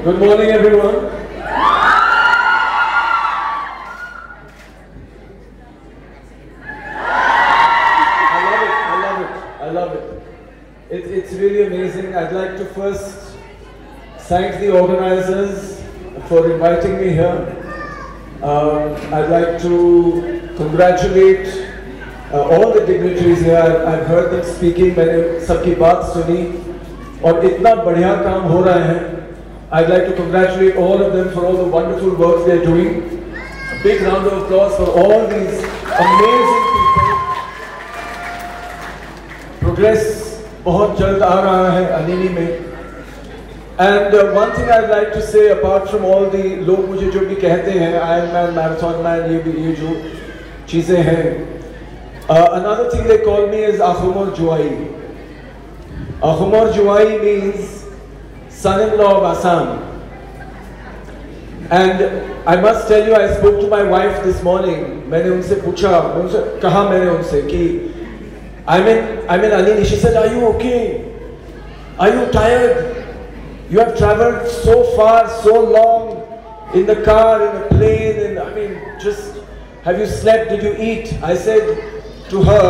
Good morning, everyone. I love it. It's really amazing. I'd like to first thank the organizers for inviting me here. I'd like to congratulate all the dignitaries here. I've heard them speaking. मैंने सबकी बात सुनी और इतना बढ़िया काम हो रहा है. I'd like to congratulate all of them for all the wonderful work they're doing. A big round of applause for all these amazing people. Progress बहुत जल्द आ रहा है अनिनी में. And one thing I'd like to say, apart from all the लोग मुझे जो भी कहते हैं Ironman, Marathon Man, ये जो चीजें हैं, another thing they call me is Akhumor Juai. Akhumor Juai means son-in-law of Assam. And I must tell you, I spoke to my wife this morning. मैंने उनसे पूछा, कहा मैंने उनसे कि I'm in Alini. She said, "Are you okay? Are you tired? You have traveled so far, so long, in the car, in a plane, and I mean, just, have you slept? Did you eat?" I said to her,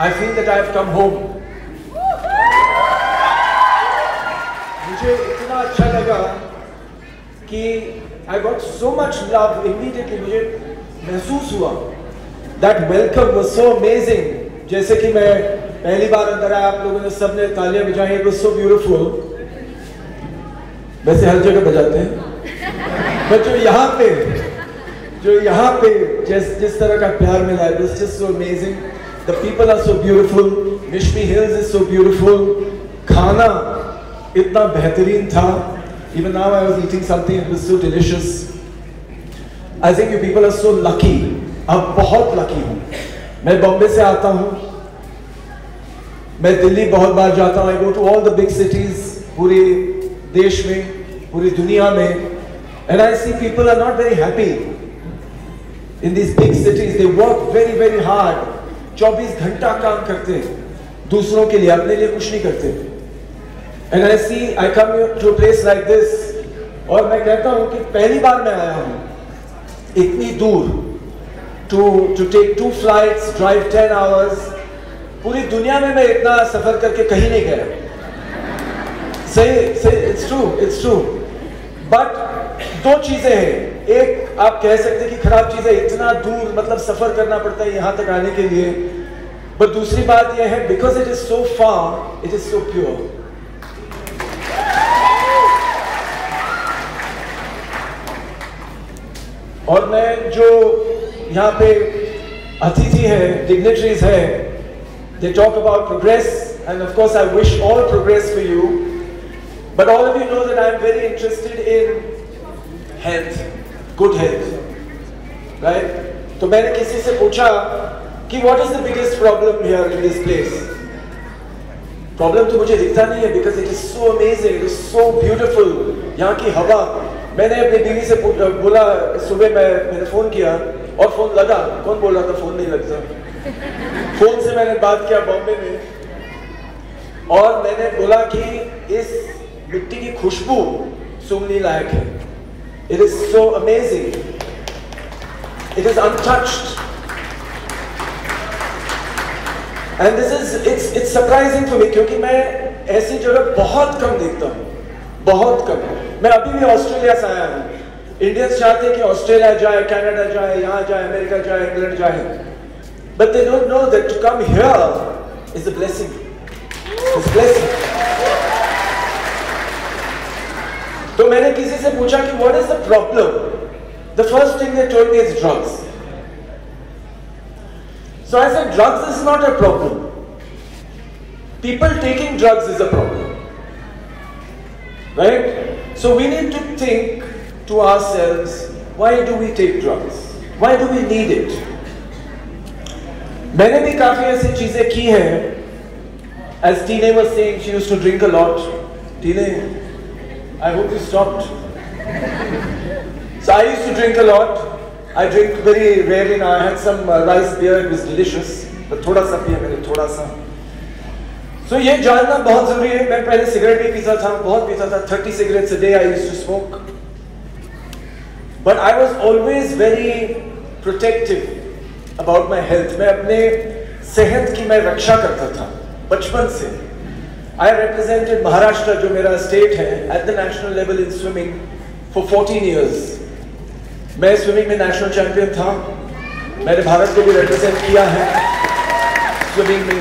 "I feel that I have come home." मुझे इतना अच्छा लगा कि I got so much love immediately. मुझे महसूस हुआ. That welcome was so amazing. जैसे कि मैं पहली बार अंदर आया, आप लोगों ने सबने तालियां बजाई. It was so beautiful. वैसे हर जगह बजाते हैं, पर जो यहाँ पे जिस तरह का प्यार मिला, it was just so amazing. The people are so beautiful. Mishmi Hills is so beautiful. खाना इतना बेहतरीन था. Even now I was eating something, it was so delicious. I think you people are so lucky. अब बहुत lucky हूँ. मैं बॉम्बे से आता हूँ, मैं दिल्ली बहुत बार जाता हूँ. I go to all the big cities, पूरे देश में, पूरी दुनिया में, and I see people are not very happy in these big cities. They work very very hard. 24 घंटा काम करते हैं दूसरों के लिए, अपने लिए कुछ नहीं करते. And I see, I come to a place like this, और मैं कहता हूँ कि पहली बार मैं आया हूँ इतनी दूर. To take 2 flights, drive 10 hours. पूरी दुनिया में मैं इतना सफर करके कहीं नहीं गया. सही, it's true. But दो चीजें हैं. एक, आप कह सकते हैं कि खराब चीज है, इतना दूर मतलब सफर करना पड़ता है यहाँ तक आने के लिए. But दूसरी बात यह है, because it is so far, it is so pure. और मैं जो यहाँ पे अतिथि है, dignitaries है, they talk about progress, and of course I wish all progress for you. But all of you know that I am very interested in health, good health, right? तो मैंने किसी से पूछा कि what is the biggest problem here in this place? Problem तो मुझे दिखता नहीं है, because it is so amazing, it is so beautiful. यहाँ की हवा. मैंने अपनी बीवी से बोला, सुबह मैंने फोन किया और फोन लगा. कौन बोल रहा था फोन नहीं लगता? फोन से मैंने बात किया बॉम्बे में, और मैंने बोला कि इस मिट्टी की खुशबू सूंघने लायक है. It is so amazing. It is untouched. And it's surprising for me, क्योंकि मैं ऐसी जगह बहुत कम देखता हूँ, बहुत कम. मैं अभी भी ऑस्ट्रेलिया से आया हूँ. इंडियंस चाहते हैं कि ऑस्ट्रेलिया जाए, कनाडा जाए, यहाँ जाए, अमेरिका जाए, इंग्लैंड जाए. But they don't know that to come here is a blessing. It's a blessing. तो मैंने किसी से पूछा कि what is the problem? The first thing they told me is drugs. So I said, drugs is not a problem. People taking drugs is a problem. Right? So we need to think to ourselves, why do we take drugs? Why do we need it? मैंने भी काफी ऐसी चीजें की हैं. As Tina was saying, she used to drink a lot. Tina, I hope you stopped. So I used to drink a lot. I drink very rarely now. I had some rice beer, it was delicious. But थोड़ा सा पिया मैंने, थोड़ा सा. So ये जानना बहुत जरूरी है. मैं पहले सिगरेट भी पीता था, बहुत पीता था, 30 cigarettes a day I used to smoke. But I was always very protective about my health. मैं अपने सेहत की मैं रक्षा करता था बचपन से. I represented Maharashtra, जो मेरा स्टेट है, at the national level in swimming for 14 years. मैं स्विमिंग में नेशनल चैंपियन था. मैंने भारत को भी रिप्रेजेंट किया है स्विमिंग में.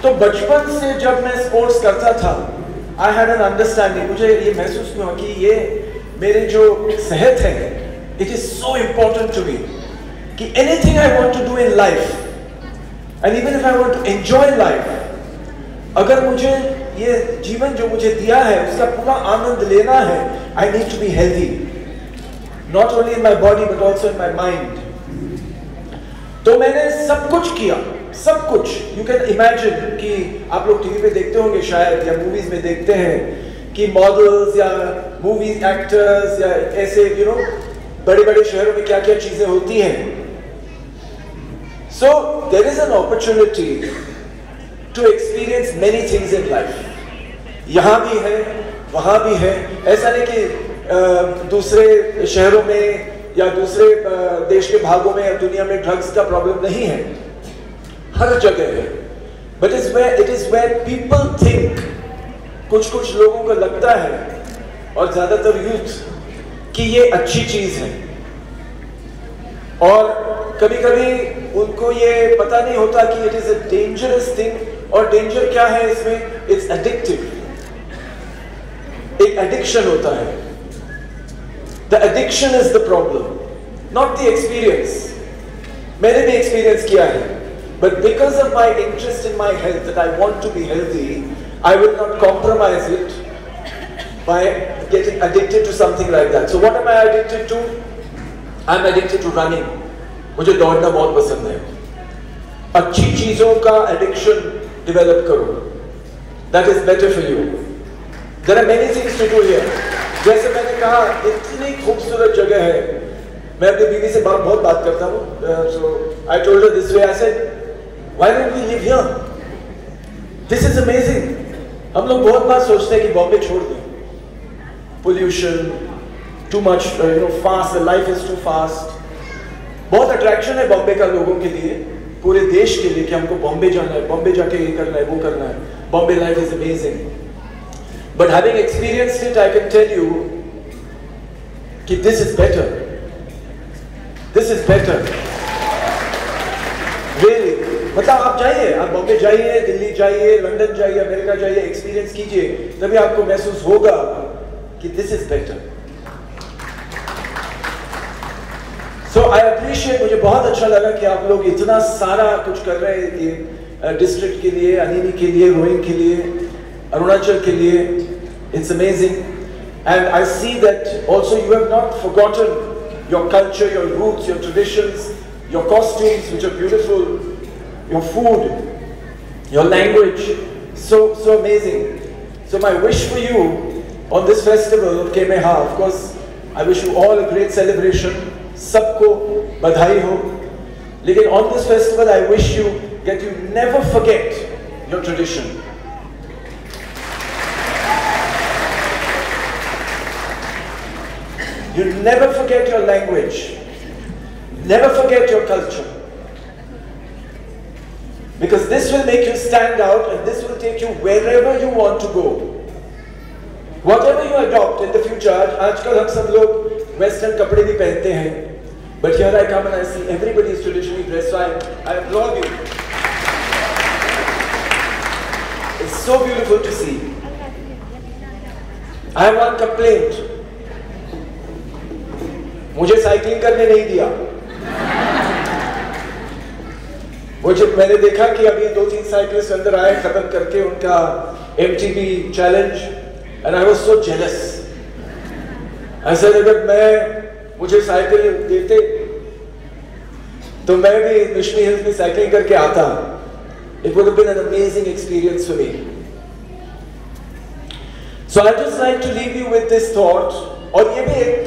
तो बचपन से जब मैं स्पोर्ट्स करता था, आई हैड एन अंडरस्टैंडिंग. मुझे ये महसूस हुआ कि ये मेरे जो सेहत है, it is so important to me कि anything I want to do in life and even if I want to enjoy life, अगर मुझे ये जीवन जो मुझे दिया है उसका पूरा आनंद लेना है, I need to be healthy, not only in my body but also in my mind. तो मैंने सब कुछ किया, सब कुछ. यू कैन इमेजिन कि आप लोग टीवी पे देखते होंगे शायद, या मूवीज में देखते हैं कि मॉडल्स या मूवी एक्टर्स या ऐसे बड़े बड़े शहरों में क्या क्या चीजें होती हैं. So there is an opportunity to experience many things in life. यहाँ भी है, वहाँ भी है. ऐसा नहीं कि दूसरे शहरों में या दूसरे देश के भागों में या दुनिया में ड्रग्स का प्रॉब्लम नहीं है, हर जगह है. But it is where people think, कुछ लोगों को लगता है, और ज्यादातर यूथ, कि ये अच्छी चीज है. और कभी कभी उनको ये पता नहीं होता कि it is a dangerous thing. और डेंजर क्या है इसमें? It's addictive. एक एडिक्शन होता है. The addiction is the problem, not the experience. मैंने भी एक्सपीरियंस किया है, but because of my interest in my health, that I want to be healthy, I will not compromise it by getting addicted to something like that. So what am I addicted to? I'm addicted to running. मुझे दौड़ना बहुत पसंद है. अच्छी चीजों का addiction develop करो. That is better for you. There are many things to do here. जैसे मैंने कहा, इतनी खूबसूरत जगह है. मैं अपनी बीवी से बहुत बात करता हूँ. So I told her this way. I said, why don't we live here? This is amazing. हम लोग बहुत बार सोचते हैं कि बॉम्बे छोड़ दें. Pollution, too much, fast. The life is too fast. बहुत अट्रैक्शन है बॉम्बे का लोगों के लिए, पूरे देश के लिए, कि हमको बॉम्बे जाना है, बॉम्बे जाके ये करना है, वो करना है. Bombay life is amazing. But having experienced it, I can tell you कि this is better. This is better. Really. मतलब आप जाइए, आप बॉम्बे जाइए, दिल्ली जाइए, लंदन जाइए, अमेरिका जाइए, एक्सपीरियंस कीजिए, तभी आपको महसूस होगा कि this is better. So I appreciate. मुझे बहुत अच्छा लगा कि आप लोग इतना सारा कुछ कर रहे हैं डिस्ट्रिक्ट के लिए, अनिनी के लिए, रोइंग के लिए, अरुणाचल के लिए. It's amazing. And I see that also you have not forgotten your culture, your roots, your traditions, your costumes which are beautiful, your food, your language, so amazing. So my wish for you on this festival of Kemeha, of course, I wish you all a great celebration. सबको बधाई हो. लेकिन on this festival, I wish you that you never forget your tradition. You never forget your language. Never forget your culture. Because this will make you stand out and this will take you wherever you want to go. Whatever you adopt in the future, आजकल हम सब लोग western कपड़े भी पहनते हैं, but here I come and I see everybody is traditionally dressed, so I applaud you. It's so beautiful to see. I have one complaint. मुझे cycling करने नहीं दिया. मैंने देखा कि अभी 2-3 साइकिलिस्ट अंदर आए खत्म करके उनका MTB challenge, and I was so jealous. ऐसा अगर मुझे साइकिल देते तो मैं भी मिशमी हिल्स में साइकिलिंग करके आता. It would have been an amazing experience for me. So I just like to leave you with this thought. और ये भी एक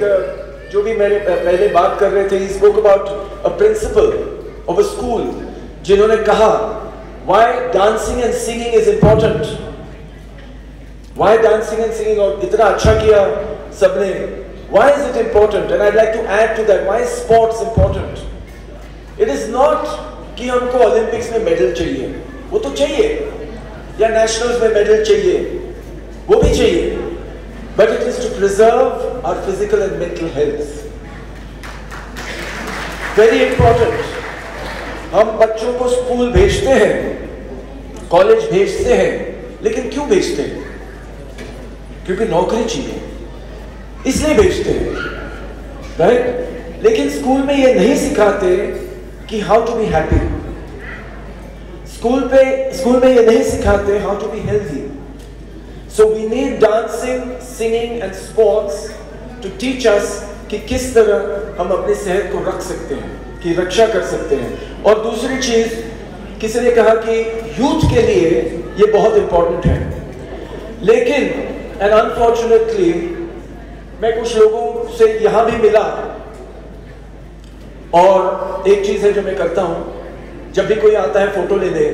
जो भी मेरे पहले बात कर रहे थे, he spoke about a principle of a school, जिन्होंने कहा why dancing and singing is important. Why dancing and singing, और इतना अच्छा किया सबने. Why is it important? And I'd like to add to that, why is sports important? It is not कि हमको Olympics में मेडल चाहिए, वो तो चाहिए, या नेशनल्स में मेडल चाहिए, वो भी चाहिए, but it is to preserve our physical and mental health. Very important. हम बच्चों को स्कूल भेजते हैं, कॉलेज भेजते हैं, लेकिन क्यों भेजते हैं? क्योंकि नौकरी चाहिए, इसलिए भेजते हैं, राइट? लेकिन स्कूल में ये नहीं सिखाते कि how to be happy. School में ये नहीं सिखाते how to be healthy. So we need dancing, singing and sports to teach us कि किस तरह हम अपनी सेहत को रख सकते हैं, की रक्षा कर सकते हैं. और दूसरी चीज, किसी ने कहा कि यूथ के लिए ये बहुत इंपॉर्टेंट है, लेकिन एंड अनफॉर्चुनेटली मैं कुछ लोगों से यहां भी मिला, और एक चीज है जो मैं करता हूं, जब भी कोई आता है फोटो लेने,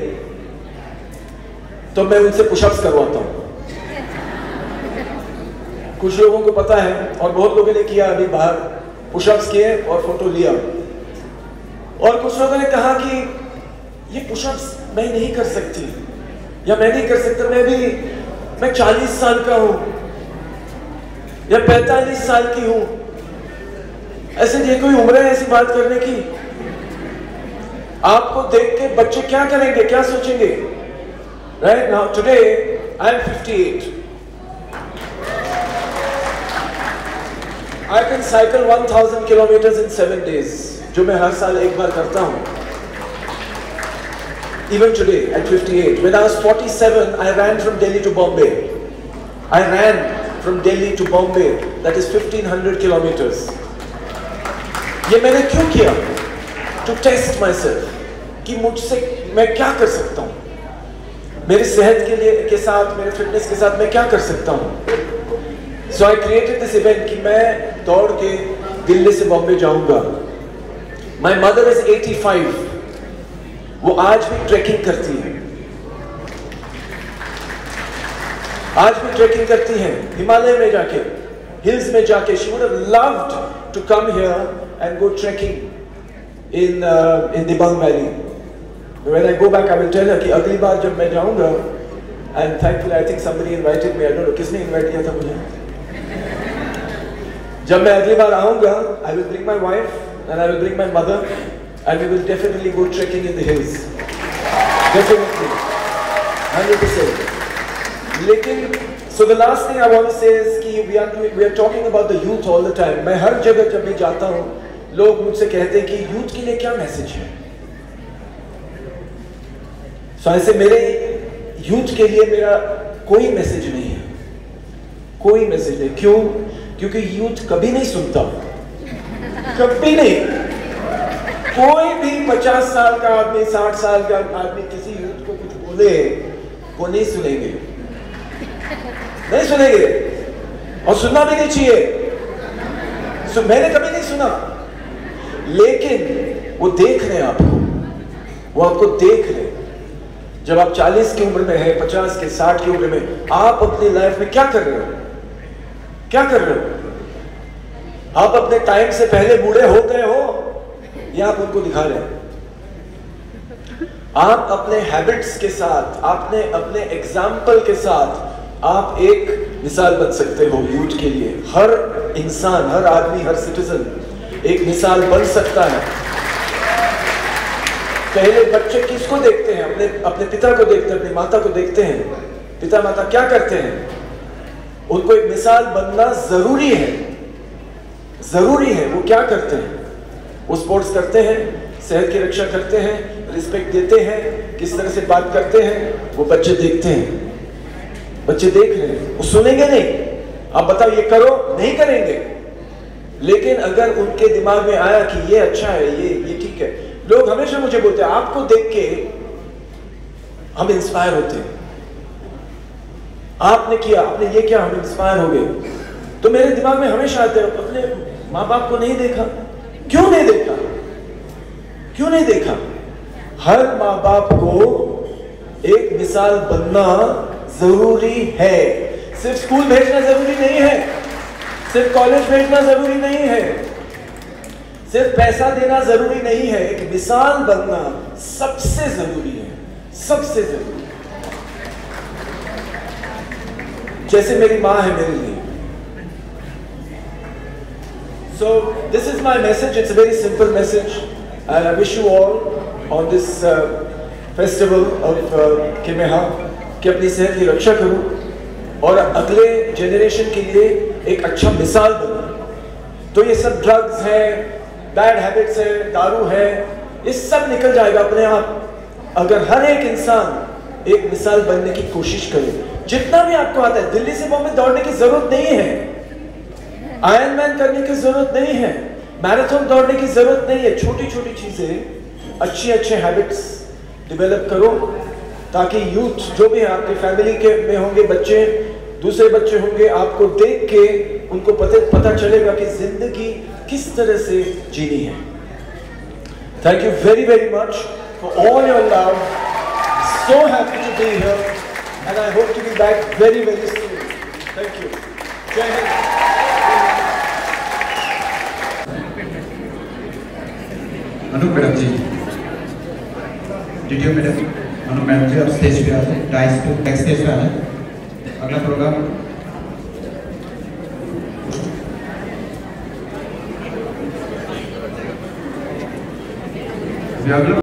तो मैं उनसे पुशअप्स करवाता हूं. कुछ लोगों को पता है, और बहुत लोगों ने किया अभी बाहर, पुशअप्स किए और फोटो लिया. और कुछ लोगों ने कहा कि ये पुशअप्स मैं नहीं कर सकती, या मैं नहीं कर सकता, मैं 40 साल का हूं या 45 साल की हूं. ऐसे ये कोई उम्र है ऐसी बात करने की? आपको देख के बच्चे क्या करेंगे, क्या सोचेंगे? Right now today I am 58. I can cycle 1000 kilometers in 7 days, जो मैं हर साल एक बार करता हूं. Even today at 58, when I was 47, I ran from Delhi to Bombay. I ran from Delhi to Bombay, that is 1500 kilometers. ये मैंने क्यों किया? To test myself, कि मुझसे मैं क्या कर सकता हूं, मेरी सेहत के साथ, मेरे फिटनेस के साथ मैं क्या कर सकता हूं. So I created this event कि मैं दौड़ के दिल्ली से बॉम्बे जाऊंगा. My mother is 85. वो आज भी ट्रैकिंग करती है, आज भी ट्रैकिंग करती है, हिमालय में जाके, हिल्स में जाके. She would have loved to come here and go trekking in Dibang Valley. When I go back, I will tell her कि अगली बार जब मैं जाऊंगा, and thankfully I think somebody invited me. I don't know किसने invite किया था मुझे. जब मैं अगली बार आऊंगा, I will bring my wife and I will bring my mother, and we will definitely go trekking in the hills. Definitely, 100%. लेकिन so the last thing I want to say is कि we are talking about the youth all the time. मैं हर जगह जब भी जाता हूँ, लोग मुझसे कहते हैं कि यूथ के लिए क्या मैसेज है. So ऐसे मेरे यूथ के लिए मेरा कोई मैसेज नहीं है, कोई मैसेज नहीं. क्यों? क्योंकि यूथ कभी नहीं सुनता, कभी नहीं. कोई भी 50 साल का आदमी, 60 साल का आदमी किसी यूथ को कुछ बोले, वो नहीं सुनेंगे, नहीं सुनेंगे, और सुनना भी नहीं चाहिए. मैंने कभी नहीं सुना, लेकिन वो देख रहे हैं आपको, वो आपको देख रहे हैं. जब आप 40 की उम्र में है, 50 के, 60 की उम्र में, आप अपनी लाइफ में क्या कर रहे हो, क्या कर रहे हो? आप अपने टाइम से पहले बूढ़े हो गए हो, या आप उनको दिखा रहे हैं? आप अपने हैबिट्स के साथ, आपने अपने एग्जाम्पल के साथ आप एक मिसाल बन सकते हो यूथ के लिए. हर इंसान, हर आदमी, हर सिटीजन एक मिसाल बन सकता है. पहले बच्चे किसको देखते हैं? अपने पिता को देखते हैं, अपनी माता को देखते हैं. पिता माता क्या करते हैं? उनको एक मिसाल बनना जरूरी है, जरूरी है. वो क्या करते हैं? वो स्पोर्ट्स करते हैं, सेहत की रक्षा करते हैं, रिस्पेक्ट देते हैं, किस तरह से बात करते हैं, वो बच्चे देखते हैं. बच्चे देख रहे हैं, वो सुनेंगे नहीं. आप बताओ ये करो, नहीं करेंगे. लेकिन अगर उनके दिमाग में आया कि ये अच्छा है, ये ठीक है. लोग हमेशा मुझे बोलते हैं आपको देख के हम इंस्पायर होते हैं. आपने किया, आपने ये किया, हम इंस्पायर हो गए. तो मेरे दिमाग में हमेशा आते हैं, अपने माँ बाप को नहीं देखा, क्यों नहीं देखा, क्यों नहीं देखा? हर माँ बाप को एक मिसाल बनना जरूरी है। सिर्फ स्कूल भेजना जरूरी नहीं है, सिर्फ कॉलेज भेजना जरूरी नहीं है, सिर्फ पैसा देना जरूरी नहीं है। एक मिसाल बनना सबसे जरूरी है, सबसे जरूरी। जैसे मेरी माँ है मेरे लिए। So this is my message. It's a very simple message, and I wish you all on this festival of Kimeha कि अपनी सेहत की रक्षा करूं और अगले जनरेशन के लिए एक अच्छा मिसाल बनूं। तो ये सब ड्रग्स है, बैड हैबिट्स है, दारू है, ये सब निकल जाएगा अपने आप अगर हर एक इंसान एक मिसाल बनने की कोशिश करे। जितना भी आपको आता है, दिल्ली से बॉम्बे दौड़ने की जरूरत नहीं है, आयरन मैन करने की जरूरत नहीं है, मैराथन दौड़ने की जरूरत नहीं है। छोटी छोटी चीजें, अच्छे हैबिट्स डेवलप करो ताकि यूथ जो भी है आपके फैमिली के में होंगे, बच्चे, दूसरे बच्चे होंगे, आपको देख के उनको पता चलेगा कि जिंदगी किस तरह से जीनी है। Thank you very very much for all your love. So happy to be here and I hope to be back very very soon. Thank you. Jai Hind. Anu madam ji, DTO madam, Anu madam ji अब stage पे आ जाए, dice stage पे आ जाए। अगला programme अगला